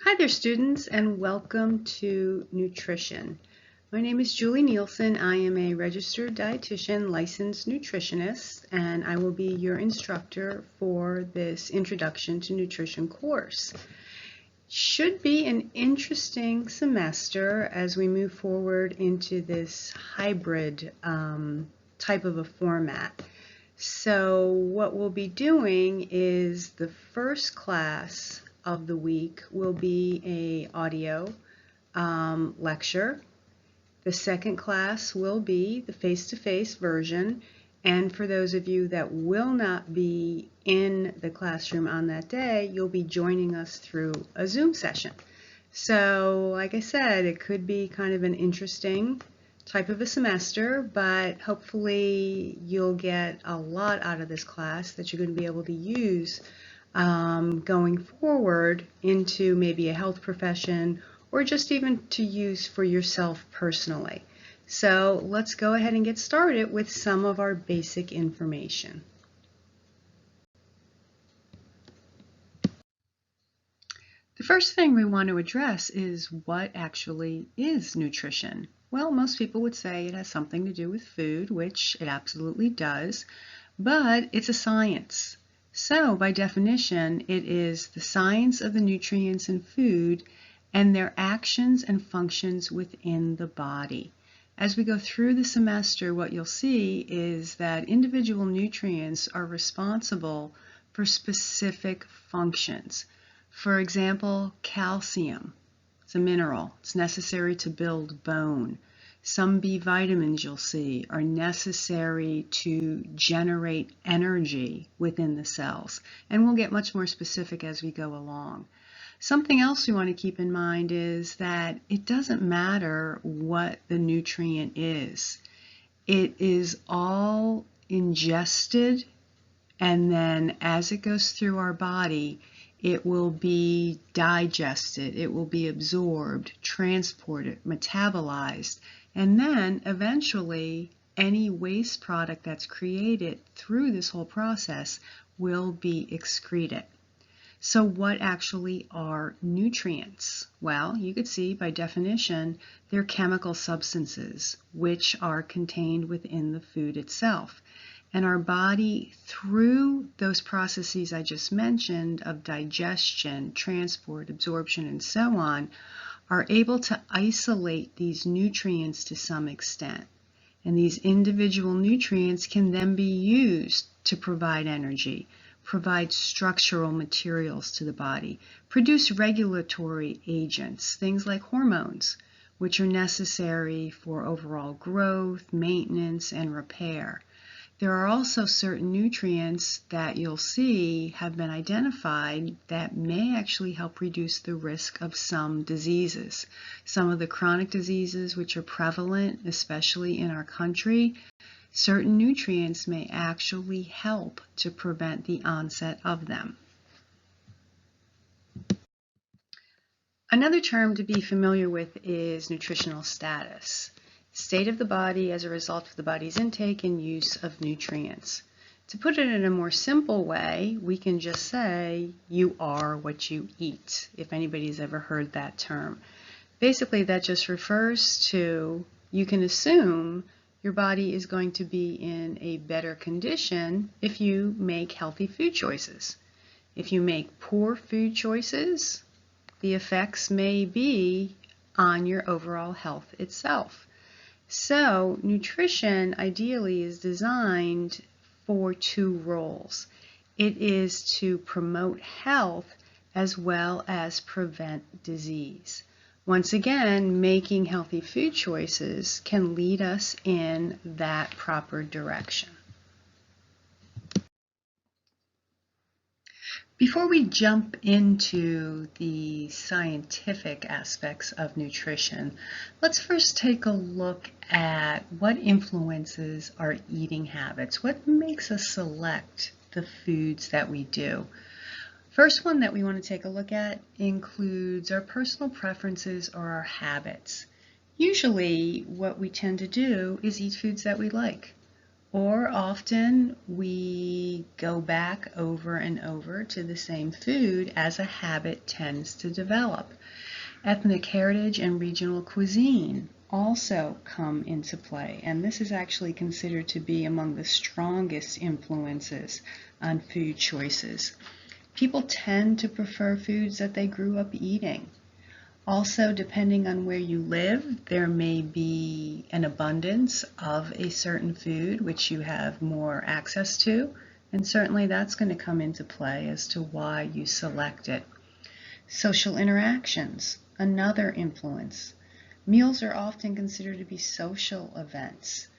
Hi there, students, and welcome to Nutrition. My name is Julie Nielsen. I am a registered dietitian, licensed nutritionist, and I will be your instructor for this Introduction to Nutrition course. Should be an interesting semester as we move forward into this hybrid type of a format. So what we'll be doing is the first class of the week will be an audio lecture. The second class will be the face-to-face version, and for those of you that will not be in the classroom on that day, you'll be joining us through a Zoom session. So like I said, it could be kind of an interesting type of a semester, but hopefully you'll get a lot out of this class that you're going to be able to use going forward into maybe a health profession or just even to use for yourself personally. So let's go ahead and get started with some of our basic information. The first thing we want to address is what actually is nutrition. Well, most people would say it has something to do with food, which it absolutely does, but it's a science. So by definition, it is the science of the nutrients in food and their actions and functions within the body. As we go through the semester, what you'll see is that individual nutrients are responsible for specific functions. For example, calcium. It's a mineral. It's necessary to build bone. Some B vitamins you'll see are necessary to generate energy within the cells. And we'll get much more specific as we go along. Something else we want to keep in mind is that it doesn't matter what the nutrient is. It is all ingested, and then as it goes through our body, it will be digested, it will be absorbed, transported, metabolized, and then eventually any waste product that's created through this whole process will be excreted. So what actually are nutrients? Well, you could see by definition, they're chemical substances which are contained within the food itself. And our body, through those processes I just mentioned of digestion, transport, absorption, and so on, are able to isolate these nutrients to some extent. And these individual nutrients can then be used to provide energy, provide structural materials to the body, produce regulatory agents, things like hormones, which are necessary for overall growth, maintenance, and repair. There are also certain nutrients that you'll see have been identified that may actually help reduce the risk of some diseases. Some of the chronic diseases which are prevalent, especially in our country, certain nutrients may actually help to prevent the onset of them. Another term to be familiar with is nutritional status. State of the body as a result of the body's intake and use of nutrients. To put it in a more simple way, we can just say you are what you eat, if anybody's ever heard that term. Basically, that just refers to you can assume your body is going to be in a better condition if you make healthy food choices. If you make poor food choices, the effects may be on your overall health itself. So nutrition ideally is designed for two roles. It is to promote health as well as prevent disease. Once again, making healthy food choices can lead us in that proper direction. Before we jump into the scientific aspects of nutrition, let's first take a look at what influences our eating habits. What makes us select the foods that we do? First one that we want to take a look at includes our personal preferences or our habits. Usually what we tend to do is eat foods that we like. Or often we go back over and over to the same food as a habit tends to develop. Ethnic heritage and regional cuisine also come into play, and this is actually considered to be among the strongest influences on food choices. People tend to prefer foods that they grew up eating. Also, depending on where you live, there may be an abundance of a certain food which you have more access to, and certainly that's going to come into play as to why you select it. Social interactions, another influence. Meals are often considered to be social events,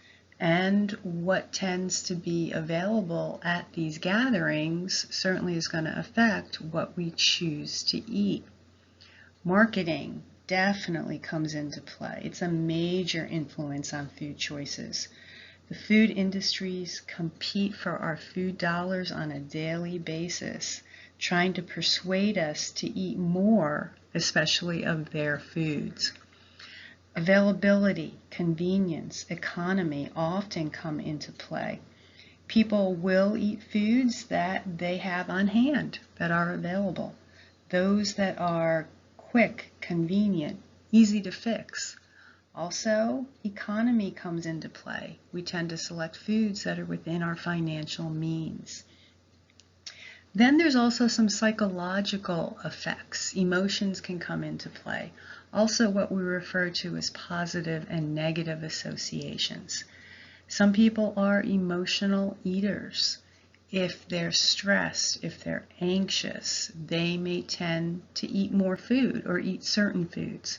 and what tends to be available at these gatherings certainly is going to affect what we choose to eat. Marketing definitely comes into play. It's a major influence on food choices. The food industries compete for our food dollars on a daily basis, trying to persuade us to eat more, especially of their foods. Availability, convenience, economy often come into play. People will eat foods that they have on hand, that are available. Those that are quick, convenient, easy to fix. Also, economy comes into play. We tend to select foods that are within our financial means. Then there's also some psychological effects. Emotions can come into play. Also, what we refer to as positive and negative associations. Some people are emotional eaters. If they're stressed, if they're anxious, they may tend to eat more food or eat certain foods.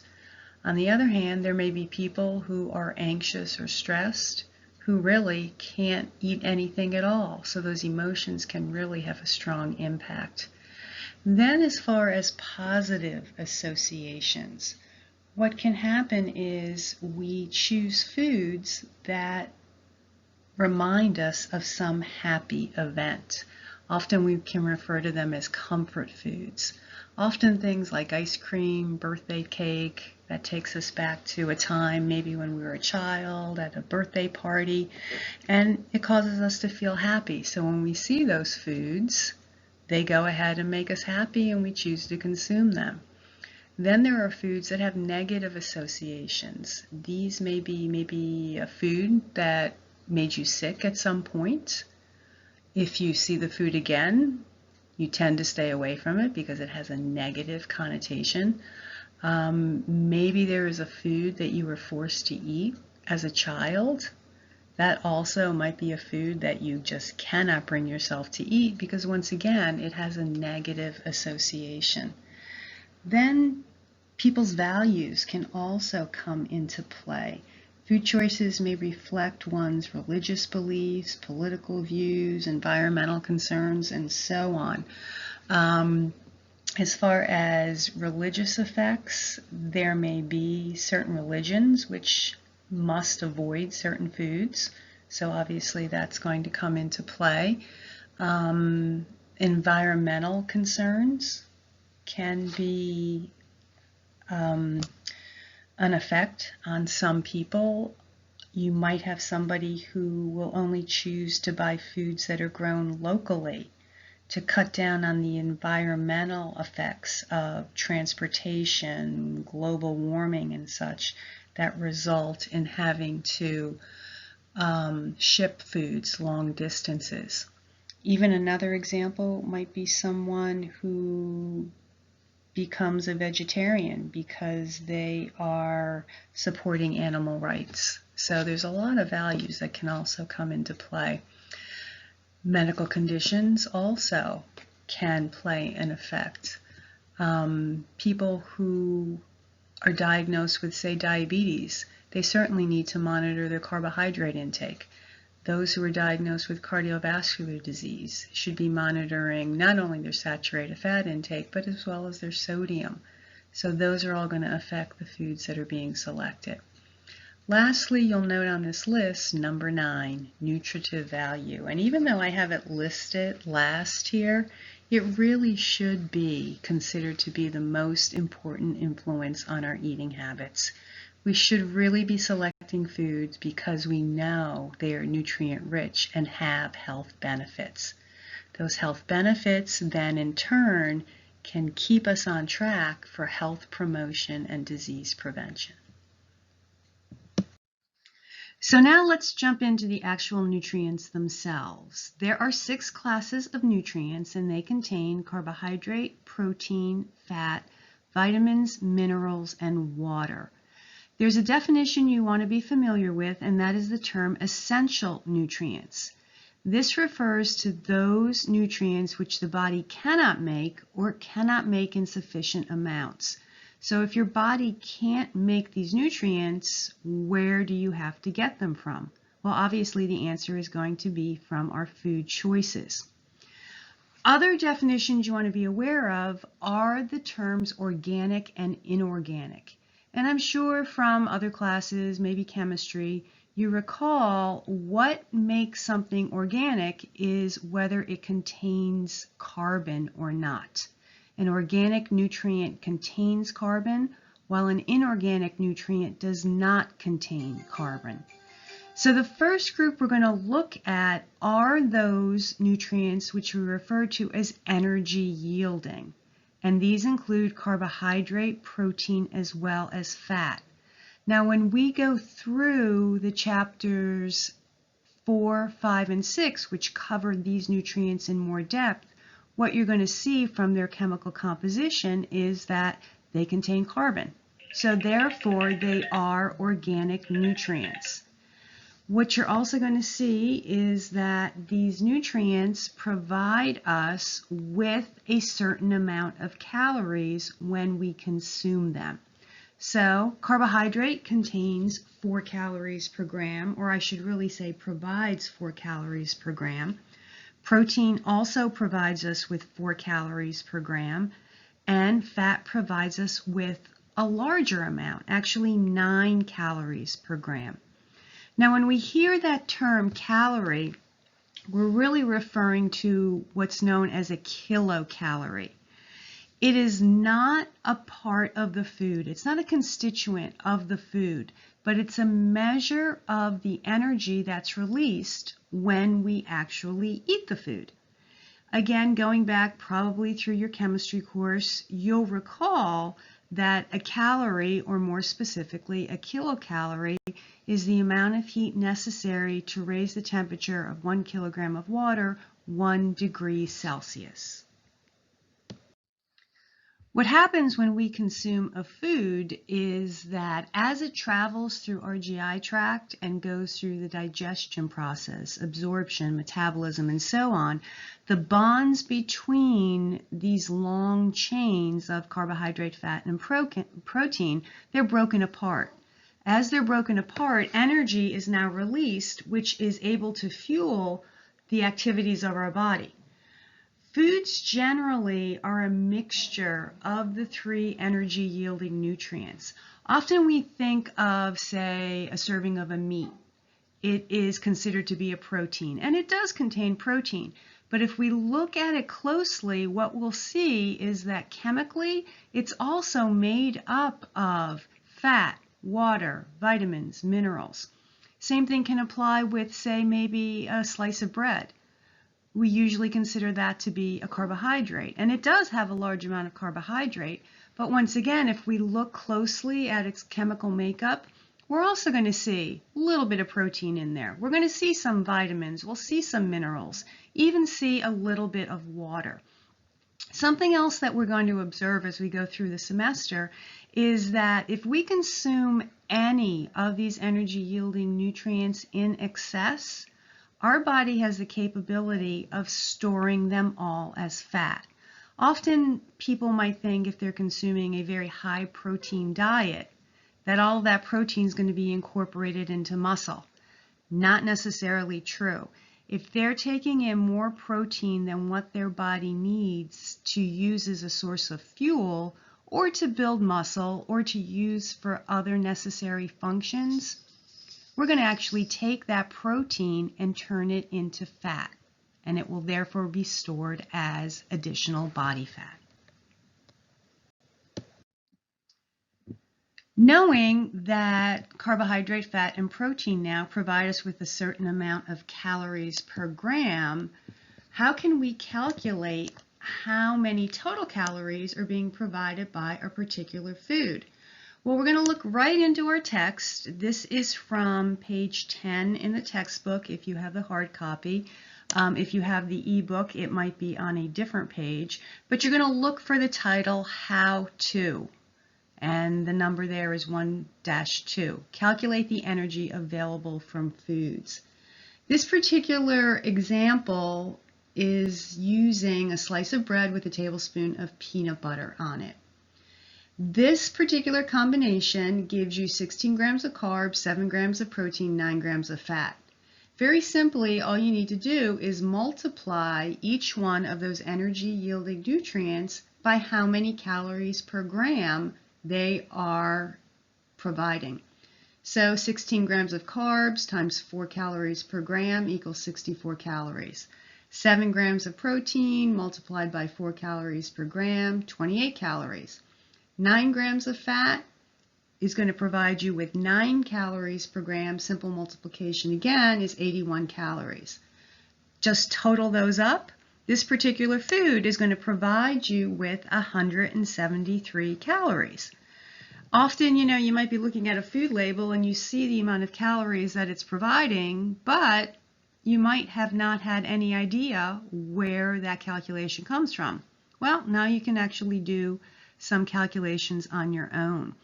On the other hand, there may be people who are anxious or stressed who really can't eat anything at all. So those emotions can really have a strong impact. Then as far as positive associations, what can happen is we choose foods that remind us of some happy event. Often we can refer to them as comfort foods. Often things like ice cream, birthday cake, that takes us back to a time maybe when we were a child at a birthday party, and it causes us to feel happy. So when we see those foods, they go ahead and make us happy and we choose to consume them. Then there are foods that have negative associations. These may be maybe a food that made you sick at some point. If you see the food again, you tend to stay away from it because it has a negative connotation. Maybe there is a food that you were forced to eat as a child. That also might be a food that you just cannot bring yourself to eat because once again, it has a negative association. Then people's values can also come into play. Food choices may reflect one's religious beliefs, political views, environmental concerns, and so on. As far as religious effects, there may be certain religions which must avoid certain foods. So obviously that's going to come into play. Environmental concerns can be an effect on some people. You might have somebody who will only choose to buy foods that are grown locally to cut down on the environmental effects of transportation, global warming, and such that result in having to ship foods long distances. Even another example might be someone who becomes a vegetarian because they are supporting animal rights. So there's a lot of values that can also come into play. Medical conditions also can play an effect. People who are diagnosed with, say, diabetes, they certainly need to monitor their carbohydrate intake. Those who are diagnosed with cardiovascular disease should be monitoring not only their saturated fat intake, but as well as their sodium. So those are all going to affect the foods that are being selected. Lastly, you'll note on this list, number 9, nutritive value. And even though I have it listed last here, it really should be considered to be the most important influence on our eating habits. We should really be selecting foods because we know they are nutrient rich and have health benefits. Those health benefits then in turn can keep us on track for health promotion and disease prevention. So now let's jump into the actual nutrients themselves. There are 6 classes of nutrients and they contain carbohydrate, protein, fat, vitamins, minerals, and water. There's a definition you want to be familiar with, and that is the term essential nutrients. This refers to those nutrients which the body cannot make or cannot make in sufficient amounts. So if your body can't make these nutrients, where do you have to get them from? Well, obviously the answer is going to be from our food choices. Other definitions you want to be aware of are the terms organic and inorganic. And I'm sure from other classes, maybe chemistry, you recall what makes something organic is whether it contains carbon or not. An organic nutrient contains carbon, while an inorganic nutrient does not contain carbon. So the first group we're going to look at are those nutrients which we refer to as energy yielding. And these include carbohydrate, protein, as well as fat. Now when we go through the chapters 4, 5, and 6, which cover these nutrients in more depth, what you're going to see from their chemical composition is that they contain carbon. So therefore, they are organic nutrients. What you're also going to see is that these nutrients provide us with a certain amount of calories when we consume them. So carbohydrate contains 4 calories per gram, or I should really say provides 4 calories per gram. Protein also provides us with 4 calories per gram, and fat provides us with a larger amount, actually 9 calories per gram. Now when we hear that term calorie, we're really referring to what's known as a kilocalorie. It is not a part of the food. It's not a constituent of the food, but it's a measure of the energy that's released when we actually eat the food. Again, going back probably through your chemistry course, you'll recall that a calorie, or more specifically a kilocalorie, is the amount of heat necessary to raise the temperature of 1 kilogram of water 1 degree Celsius. What happens when we consume a food is that as it travels through our GI tract and goes through the digestion process, absorption, metabolism, and so on, the bonds between these long chains of carbohydrate, fat, and protein, they're broken apart. As they're broken apart, energy is now released, which is able to fuel the activities of our body. Foods generally are a mixture of the 3 energy-yielding nutrients. Often we think of, say, a serving of a meat. It is considered to be a protein, and it does contain protein. But if we look at it closely, what we'll see is that chemically, it's also made up of fat, water, vitamins, minerals. Same thing can apply with, say, maybe a slice of bread. We usually consider that to be a carbohydrate, and it does have a large amount of carbohydrate, but once again, if we look closely at its chemical makeup, we're also going to see a little bit of protein in there. We're going to see some vitamins, we'll see some minerals, even see a little bit of water. Something else that we're going to observe as we go through the semester is that if we consume any of these energy-yielding nutrients in excess, our body has the capability of storing them all as fat. Often people might think if they're consuming a very high protein diet that all that protein is going to be incorporated into muscle. Not necessarily true. If they're taking in more protein than what their body needs to use as a source of fuel or to build muscle or to use for other necessary functions, we're going to actually take that protein and turn it into fat, and it will therefore be stored as additional body fat. Knowing that carbohydrate, fat, and protein now provide us with a certain amount of calories per gram, how can we calculate how many total calories are being provided by a particular food? Well, we're going to look right into our text. This is from page 10 in the textbook if you have the hard copy. If you have the ebook, it might be on a different page, but you're going to look for the title, How To, and the number there is 1-2. Calculate the energy available from foods. This particular example is using a slice of bread with a tablespoon of peanut butter on it. This particular combination gives you 16 grams of carbs, 7 grams of protein, 9 grams of fat. Very simply, all you need to do is multiply each one of those energy-yielding nutrients by how many calories per gram they are providing. So 16 grams of carbs times 4 calories per gram equals 64 calories. 7 grams of protein multiplied by 4 calories per gram, 28 calories. 9 grams of fat is going to provide you with 9 calories per gram. Simple multiplication again is 81 calories. Just total those up. This particular food is going to provide you with 173 calories. Often, you might be looking at a food label and you see the amount of calories that it's providing, but you might have not had any idea where that calculation comes from. Well, now you can actually do some calculations on your own.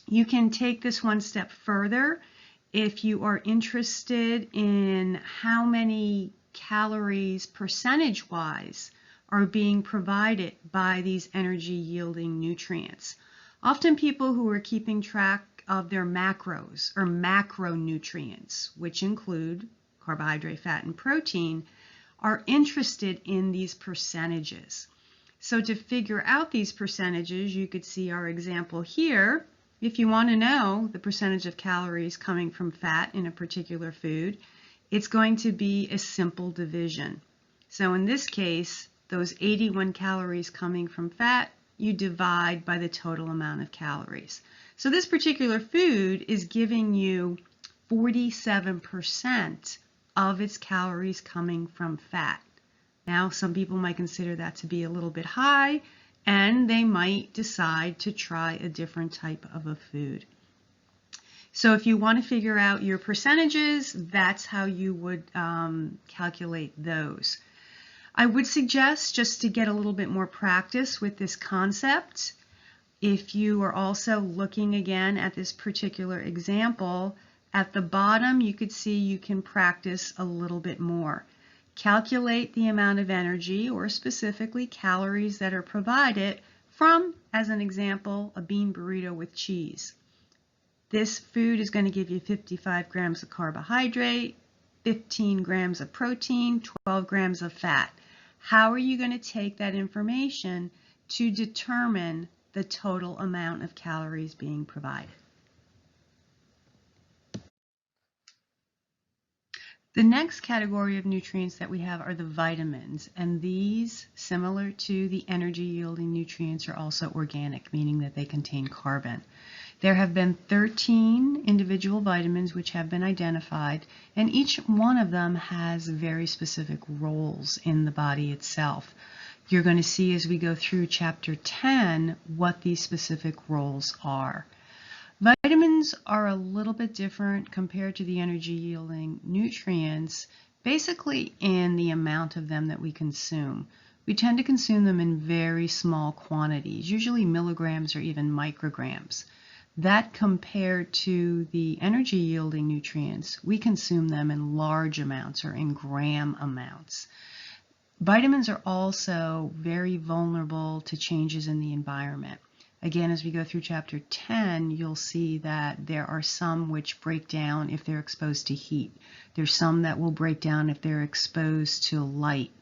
You can take this one step further if you are interested in how many calories percentage-wise are being provided by these energy-yielding nutrients. Often people who are keeping track of their macros or macronutrients, which include carbohydrate, fat, and protein, are interested in these percentages. So to figure out these percentages, you could see our example here. If you want to know the percentage of calories coming from fat in a particular food, it's going to be a simple division. So in this case, those 81 calories coming from fat, you divide by the total amount of calories. So this particular food is giving you 47% of its calories coming from fat. Now, some people might consider that to be a little bit high, and they might decide to try a different type of a food. So if you want to figure out your percentages, that's how you would calculate those. I would suggest, just to get a little bit more practice with this concept, if you are also looking again at this particular example, at the bottom you could see you can practice a little bit more. Calculate the amount of energy, or specifically calories, that are provided from, as an example, a bean burrito with cheese. This food is going to give you 55 grams of carbohydrate, 15 grams of protein, 12 grams of fat. How are you going to take that information to determine the total amount of calories being provided? The next category of nutrients that we have are the vitamins, and these, similar to the energy-yielding nutrients, are also organic, meaning that they contain carbon. There have been 13 individual vitamins which have been identified, and each one of them has very specific roles in the body itself. You're going to see as we go through chapter 10 what these specific roles are. Vitamins are a little bit different compared to the energy-yielding nutrients, basically in the amount of them that we consume. We tend to consume them in very small quantities, usually milligrams or even micrograms. That compared to the energy-yielding nutrients, we consume them in large amounts or in gram amounts. Vitamins are also very vulnerable to changes in the environment. Again, as we go through chapter 10, you'll see that there are some which break down if they're exposed to heat. There's some that will break down if they're exposed to light.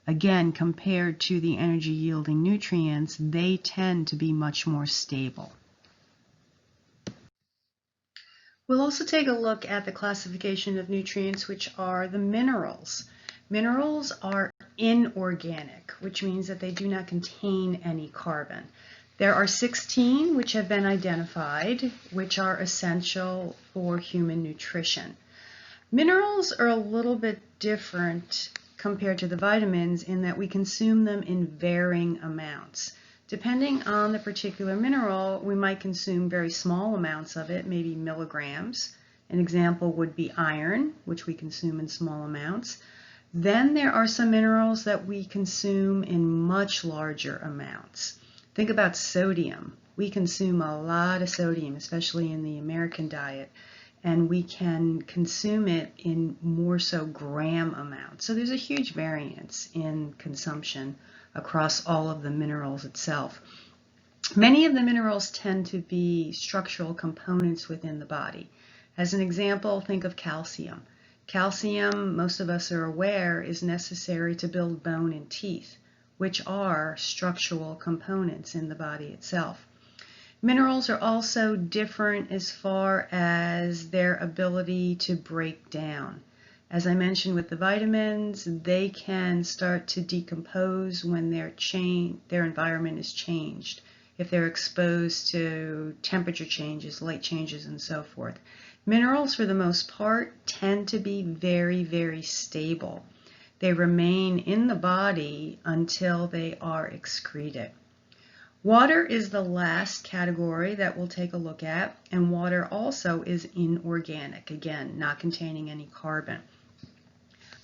Again, compared to the energy-yielding nutrients, they tend to be much more stable. We'll also take a look at the classification of nutrients, which are the minerals. Minerals are inorganic, which means that they do not contain any carbon. There are 16 which have been identified, which are essential for human nutrition. Minerals are a little bit different compared to the vitamins in that we consume them in varying amounts. Depending on the particular mineral, we might consume very small amounts of it, maybe milligrams. An example would be iron, which we consume in small amounts. Then there are some minerals that we consume in much larger amounts. Think about sodium. We consume a lot of sodium, especially in the American diet, and we can consume it in more so gram amounts. So there's a huge variance in consumption across all of the minerals itself. Many of the minerals tend to be structural components within the body. As an example, think of calcium. Calcium, most of us are aware, is necessary to build bone and teeth, which are structural components in the body itself. Minerals are also different as far as their ability to break down. As I mentioned with the vitamins, they can start to decompose when their environment is changed, if they're exposed to temperature changes, light changes, and so forth. Minerals, for the most part, tend to be very, very stable. They remain in the body until they are excreted. Water is the last category that we'll take a look at, and water also is inorganic, again, not containing any carbon.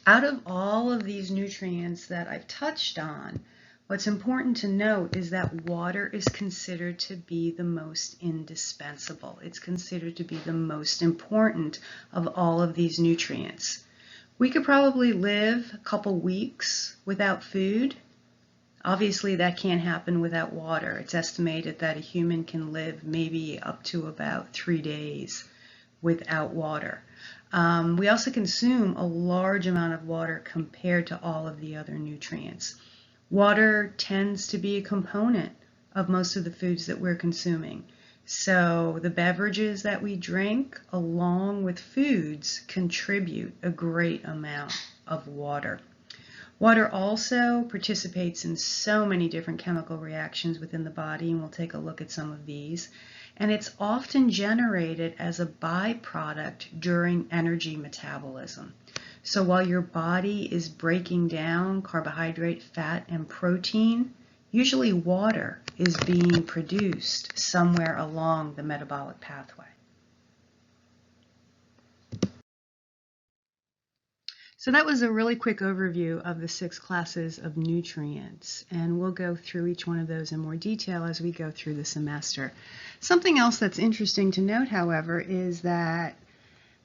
Out of all of these nutrients that I've touched on, what's important to note is that water is considered to be the most indispensable. It's considered to be the most important of all of these nutrients. We could probably live a couple weeks without food. Obviously, that can't happen without water. It's estimated that a human can live maybe up to about 3 days without water. We also consume a large amount of water compared to all of the other nutrients. Water tends to be a component of most of the foods that we're consuming. So the beverages that we drink, along with foods, contribute a great amount of water. Water also participates in so many different chemical reactions within the body, and we'll take a look at some of these. And it's often generated as a byproduct during energy metabolism. So while your body is breaking down carbohydrate, fat, and protein, usually water is being produced somewhere along the metabolic pathway. So that was a really quick overview of the 6 classes of nutrients, and we'll go through each one of those in more detail as we go through the semester. Something else that's interesting to note, however, is that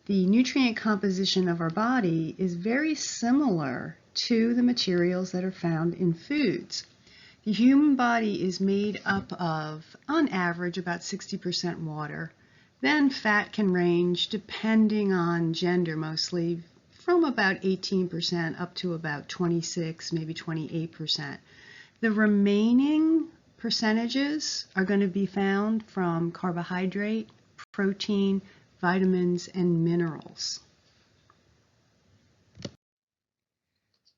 the nutrient composition of our body is very similar to the materials that are found in foods. The human body is made up of, on average, about 60% water. Then fat can range, depending on gender mostly, from about 18% up to about 26, maybe 28%. The remaining percentages are going to be found from carbohydrate, protein, vitamins, and minerals.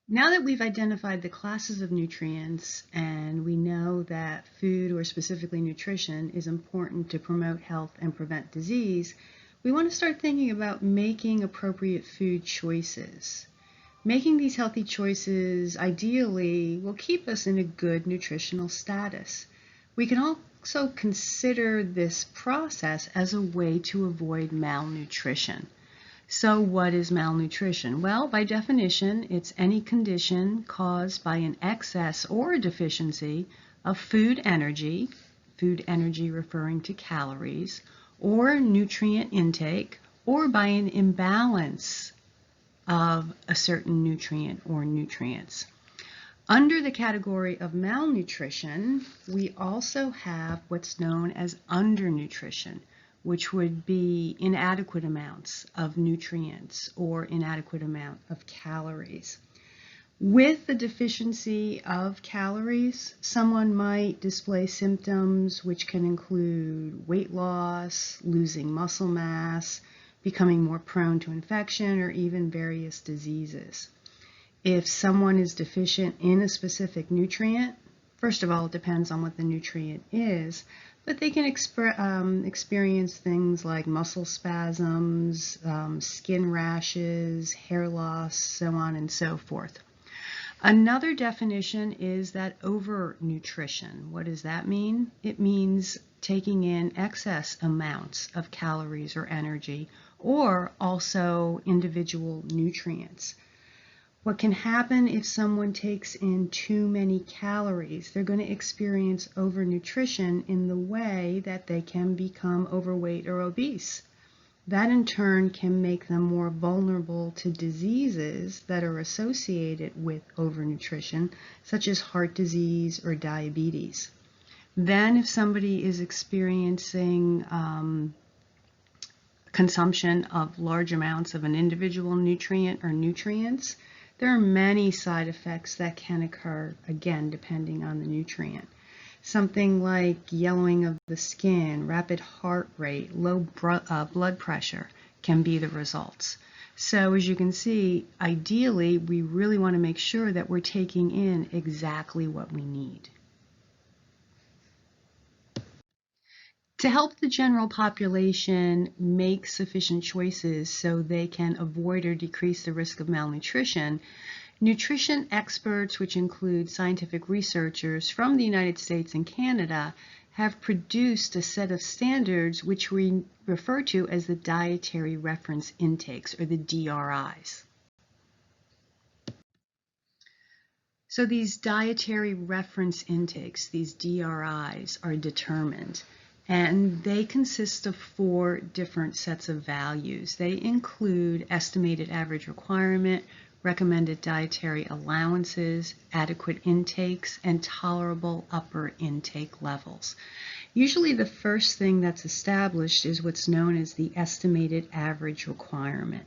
Now that we've identified the classes of nutrients and we know that food, or specifically nutrition, is important to promote health and prevent disease, we want to start thinking about making appropriate food choices. Making these healthy choices ideally will keep us in a good nutritional status. We can also consider this process as a way to avoid malnutrition. So what is malnutrition? Well, by definition, it's any condition caused by an excess or a deficiency of food energy referring to calories, or nutrient intake, or by an imbalance of a certain nutrient or nutrients. Under the category of malnutrition, we also have what's known as undernutrition, which would be inadequate amounts of nutrients or inadequate amount of calories. With the deficiency of calories, someone might display symptoms which can include weight loss, losing muscle mass, becoming more prone to infection, or even various diseases. If someone is deficient in a specific nutrient, First of all, it depends on what the nutrient is, but they can experience things like muscle spasms, skin rashes, hair loss, so on and so forth. Another definition is that overnutrition. What does that mean? It means taking in excess amounts of calories or energy, or also individual nutrients. What can happen if someone takes in too many calories? They're going to experience overnutrition in the way that they can become overweight or obese. That in turn can make them more vulnerable to diseases that are associated with overnutrition, such as heart disease or diabetes. Then if somebody is experiencing consumption of large amounts of an individual nutrient or nutrients, there are many side effects that can occur, again, depending on the nutrient. Something like yellowing of the skin, rapid heart rate, low blood pressure can be the results. So as you can see, ideally, we really want to make sure that we're taking in exactly what we need. To help the general population make sufficient choices so they can avoid or decrease the risk of malnutrition, nutrition experts, which include scientific researchers from the United States and Canada, have produced a set of standards which we refer to as the Dietary Reference Intakes, or the DRIs. So these dietary reference intakes, these DRIs, are determined. And they consist of 4 different sets of values. They include estimated average requirement, recommended dietary allowances, adequate intakes, and tolerable upper intake levels. Usually the first thing that's established is what's known as the estimated average requirement.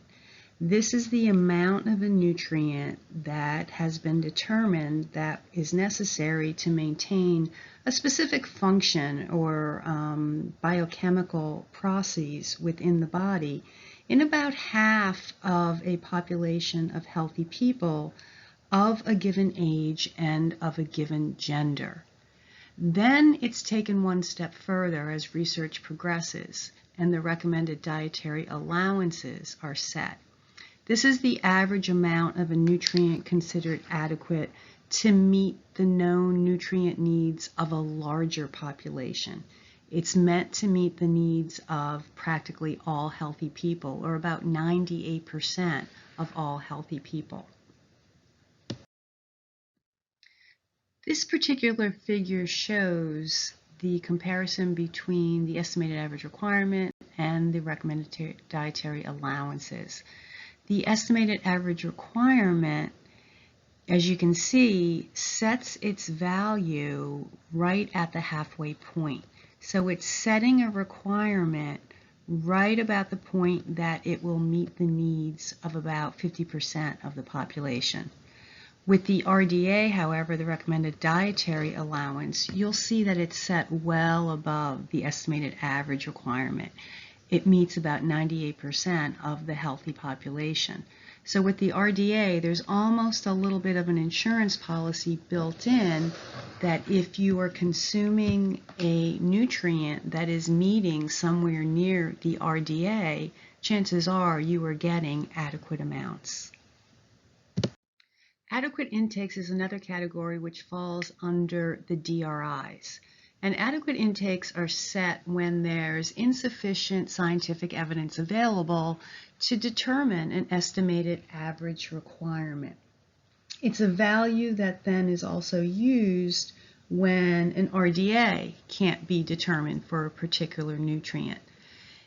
This is the amount of a nutrient that has been determined that is necessary to maintain a specific function or biochemical processes within the body in about half of a population of healthy people of a given age and of a given gender. Then it's taken one step further as research progresses and the recommended dietary allowances are set. This is the average amount of a nutrient considered adequate to meet the known nutrient needs of a larger population. It's meant to meet the needs of practically all healthy people, or about 98% of all healthy people. This particular figure shows the comparison between the estimated average requirement and the recommended dietary allowances. The estimated average requirement, as you can see, sets its value right at the halfway point. So it's setting a requirement right about the point that it will meet the needs of about 50% of the population. With the RDA, however, the recommended dietary allowance, you'll see that it's set well above the estimated average requirement. It meets about 98% of the healthy population. So with the RDA, there's almost a little bit of an insurance policy built in that if you are consuming a nutrient that is meeting somewhere near the RDA, chances are you are getting adequate amounts. Adequate intakes is another category which falls under the DRIs. And adequate intakes are set when there's insufficient scientific evidence available to determine an estimated average requirement. It's a value that then is also used when an RDA can't be determined for a particular nutrient.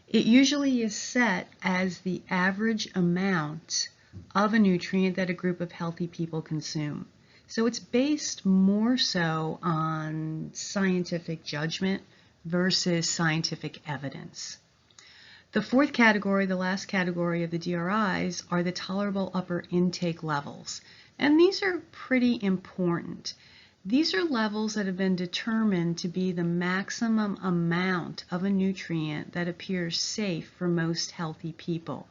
It usually is set as the average amount of a nutrient that a group of healthy people consume. So it's based more so on scientific judgment versus scientific evidence. The 4th category, the last category of the DRIs, are the tolerable upper intake levels. And these are pretty important. These are levels that have been determined to be the maximum amount of a nutrient that appears safe for most healthy people.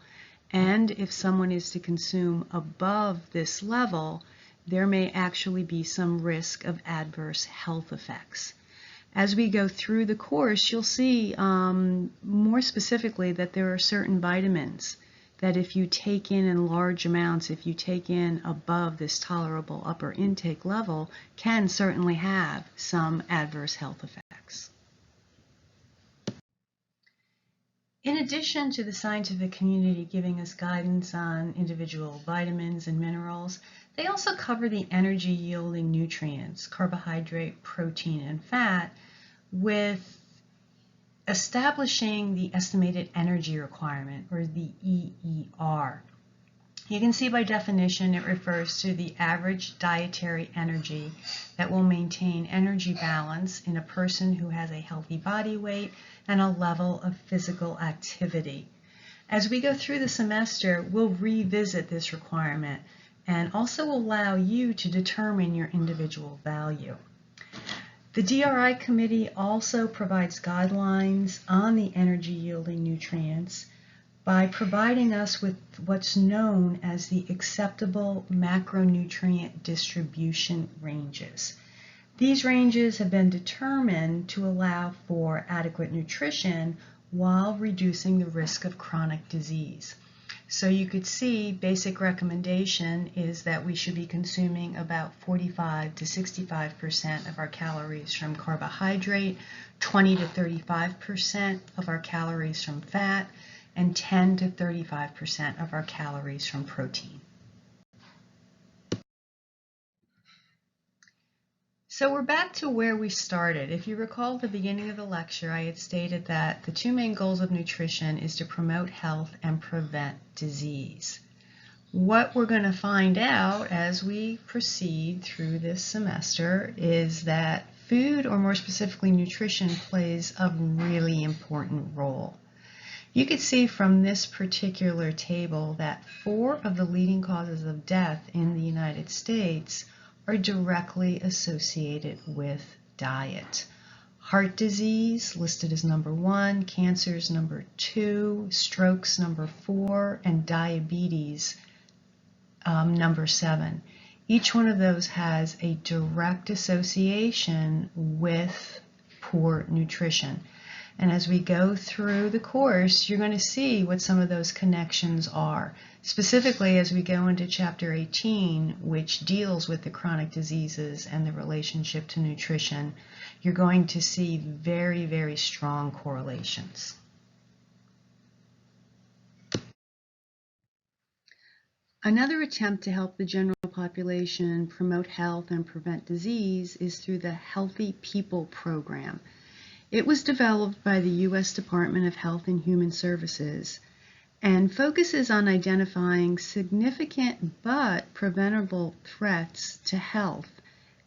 And if someone is to consume above this level, there may actually be some risk of adverse health effects. As we go through the course, you'll see more specifically that there are certain vitamins that if you take in large amounts, if you take in above this tolerable upper intake level, can certainly have some adverse health effects. In addition to the scientific community giving us guidance on individual vitamins and minerals, they also cover the energy-yielding nutrients, carbohydrate, protein, and fat, with establishing the estimated energy requirement, or the EER. You can see by definition it refers to the average dietary energy that will maintain energy balance in a person who has a healthy body weight and a level of physical activity. As we go through the semester, we'll revisit this requirement and also allow you to determine your individual value. The DRI committee also provides guidelines on the energy-yielding nutrients by providing us with what's known as the acceptable macronutrient distribution ranges. These ranges have been determined to allow for adequate nutrition while reducing the risk of chronic disease. So you could see basic recommendation is that we should be consuming about 45 to 65% of our calories from carbohydrate, 20 to 35% of our calories from fat, and 10 to 35% of our calories from protein. So we're back to where we started. If you recall at the beginning of the lecture, I had stated that the two main goals of nutrition is to promote health and prevent disease. What we're going to find out as we proceed through this semester is that food, or more specifically nutrition, plays a really important role. You can see from this particular table that 4 of the leading causes of death in the United States are directly associated with diet. Heart disease listed as number 1, cancers number 2, strokes number 4, and diabetes number 7. Each one of those has a direct association with poor nutrition. And as we go through the course, you're going to see what some of those connections are. Specifically, as we go into Chapter 18, which deals with the chronic diseases and the relationship to nutrition, you're going to see very, very strong correlations. Another attempt to help the general population promote health and prevent disease is through the Healthy People program. It was developed by the U.S. Department of Health and Human Services and focuses on identifying significant but preventable threats to health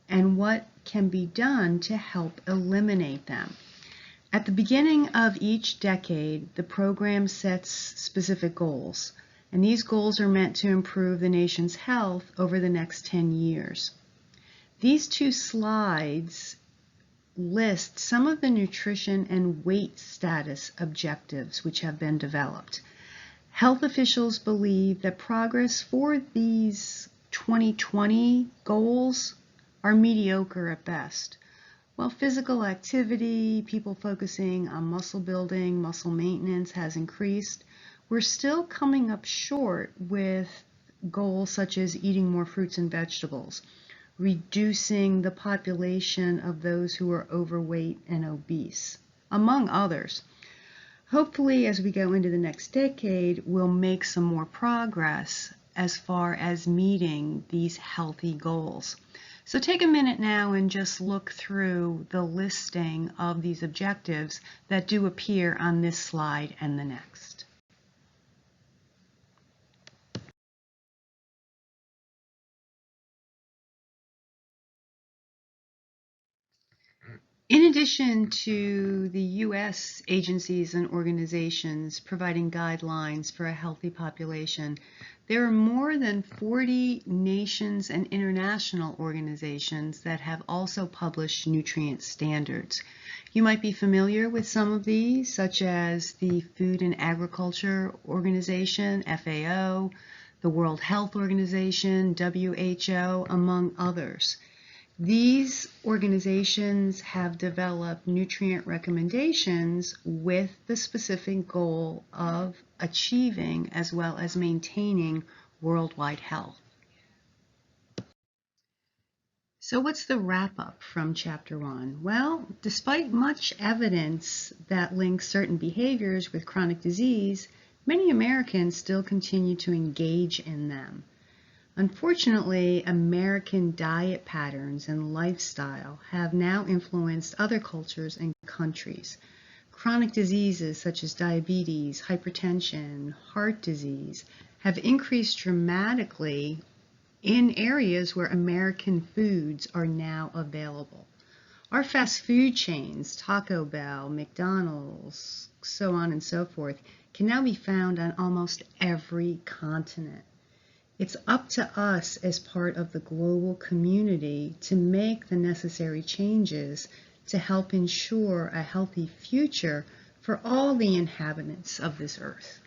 and what can be done to help eliminate them. At the beginning of each decade, the program sets specific goals, and these goals are meant to improve the nation's health over the next 10 years. These 2 slides list some of the nutrition and weight status objectives which have been developed. Health officials believe that progress for these 2020 goals are mediocre at best. While physical activity, people focusing on muscle building, muscle maintenance has increased, we're still coming up short with goals such as eating more fruits and vegetables, reducing the population of those who are overweight and obese, among others. Hopefully, as we go into the next decade, we'll make some more progress as far as meeting these healthy goals. So take a minute now and just look through the listing of these objectives that do appear on this slide and the next. In addition to the U.S. agencies and organizations providing guidelines for a healthy population, there are more than 40 nations and international organizations that have also published nutrient standards. You might be familiar with some of these, such as the Food and Agriculture Organization, FAO, the World Health Organization, WHO, among others. These organizations have developed nutrient recommendations with the specific goal of achieving as well as maintaining worldwide health. So what's the wrap-up from Chapter 1? Well, despite much evidence that links certain behaviors with chronic disease, many Americans still continue to engage in them. Unfortunately, American diet patterns and lifestyle have now influenced other cultures and countries. Chronic diseases such as diabetes, hypertension, heart disease have increased dramatically in areas where American foods are now available. Our fast food chains, Taco Bell, McDonald's, so on and so forth, can now be found on almost every continent. It's up to us as part of the global community to make the necessary changes to help ensure a healthy future for all the inhabitants of this earth.